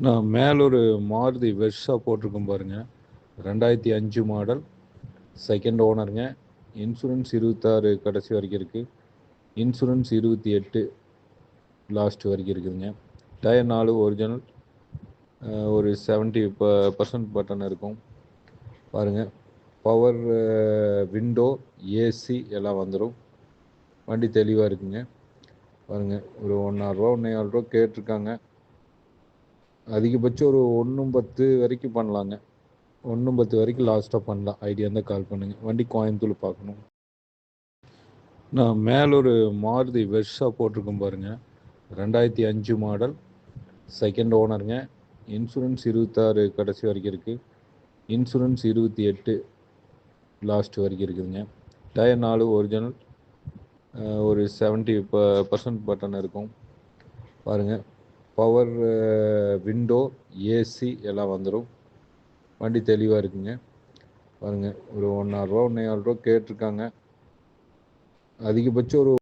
நான் மேல ஒரு மாருதி வெர்ஷா போட்டிருக்கேன் பாருங்க. 2005 மாடல், செகண்ட் ஓனருங்க. இன்சூரன்ஸ் 26 கடைசி வரைக்கும் இருக்குது. இன்சூரன்ஸ் 28 லாஸ்ட் வரைக்கும் இருக்குதுங்க. டயர் 4 ஒரிஜினல், ஒரு 70% பட்டன் இருக்கும் பாருங்கள். பவர் விண்டோ, ஏசி எல்லாம் வந்துடும். வண்டி தெளிவாக இருக்குங்க பாருங்கள். ஒரு 1,50,000 1,400 கேட்டிருக்காங்க. அதிகபட்சம் ஒரு 1,10 வரைக்கும் பண்ணலாங்க. 1,10 வரைக்கும் லாஸ்ட்டாக பண்ணலாம். ஐடியா இருந்தால் கால் பண்ணுங்கள். வண்டி கோயம்புத்தூர் பார்க்கணும். நான் மேல ஒரு மாருதி வெர்ஷா போட்டிருக்கேன் பாருங்க. 2005 மாடல், செகண்ட் ஓனருங்க. இன்சூரன்ஸ் 26 கடைசி வரைக்கும் இருக்குது. இன்சூரன்ஸ் 28 லாஸ்ட் வரைக்கும் இருக்குதுங்க. டயர் 4 ஒரிஜினல், ஒரு 70% பட்டன் இருக்கும் பாருங்கள். பவர் விண்டோ, ஏசி எல்லாம் வந்துடும். வண்டி தெளிவாக இருக்குங்க பாருங்கள். ஒரு 1,50,000 1,400 கேட்டிருக்காங்க. அதிகபட்சம் ஒரு